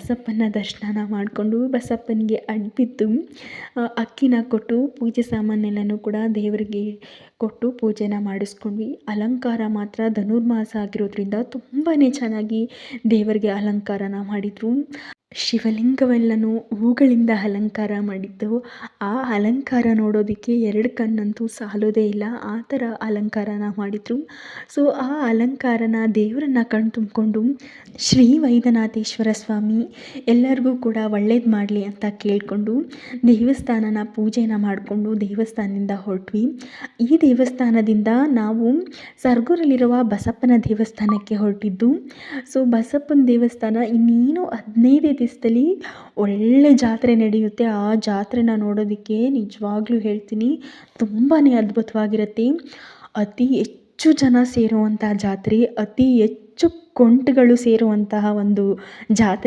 ಬಸಪ್ಪನ ದರ್ಶನ ಮಾಡಿಕೊಂಡು ಬಸಪ್ಪನಿಗೆ ಅಡ್ಬಿದ್ದು ಅಕ್ಕಿನ ಕೊಟ್ಟು ಪೂಜೆ ಸಾಮಾನೆಲ್ಲನೂ ಕೂಡ ದೇವರಿಗೆ ಕೊಟ್ಟು ಪೂಜೆನ ಮಾಡಿಸ್ಕೊಂಡ್ವಿ. ಅಲಂಕಾರ ಮಾತ್ರ ಧನುರ್ಮಾಸ ಆಗಿರೋದ್ರಿಂದ ತುಂಬಾ ಚೆನ್ನಾಗಿ ದೇವರಿಗೆ ಅಲಂಕಾರನ ಮಾಡಿದರು. ಶಿವಲಿಂಗವೆಲ್ಲನೂ ಹೂಗಳಿಂದ ಅಲಂಕಾರ ಮಾಡಿದ್ದು. ಆ ಅಲಂಕಾರ ನೋಡೋದಕ್ಕೆ 2 ಕಣ್ಣಂತೂ ಸಾಲೋದೇ ಇಲ್ಲ, ಆ ಥರ ಅಲಂಕಾರನ ಮಾಡಿದರು. ಸೊ ಆ ಅಲಂಕಾರನ ದೇವರನ್ನ ಕಣ್ಣು ತುಂಬಿಕೊಂಡು ಶ್ರೀ ವೈದ್ಯನಾಥೇಶ್ವರ ಸ್ವಾಮಿ ಎಲ್ಲರಿಗೂ ಕೂಡ ಒಳ್ಳೇದು ಮಾಡಲಿ ಅಂತ ಕೇಳಿಕೊಂಡು ದೇವಸ್ಥಾನನ ಪೂಜೆನ ಮಾಡಿಕೊಂಡು ದೇವಸ್ಥಾನದಿಂದ ಹೊರಟ್ವಿ. ಈ ದೇವಸ್ಥಾನದಿಂದ ನಾವು ಸರಗೂರಲ್ಲಿರುವ ಬಸಪ್ಪನ ದೇವಸ್ಥಾನಕ್ಕೆ ಹೊರಟಿದ್ದು. ಸೊ ಬಸಪ್ಪನ ದೇವಸ್ಥಾನ ಇನ್ನೇನು 15 ದಿವಸದಲ್ಲಿ ಒಳ್ಳೆ ಜಾತ್ರೆ ನಡೆಯುತ್ತೆ. ಆ ಜಾತ್ರೆನ ನೋಡೋದಕ್ಕೆ ನಿಜವಾಗ್ಲೂ ಹೇಳ್ತೀನಿ ತುಂಬಾ ಅದ್ಭುತವಾಗಿರುತ್ತೆ. ಅತಿ ಹೆಚ್ಚು ಜನ ಸೇರುವಂಥ ಜಾತ್ರೆ, ಅತಿ ಹೆಚ್ಚು ಕೊಂಟುಗಳು ಸೇರುವಂತಹ ಒಂದು ಜಾತ್ರೆ.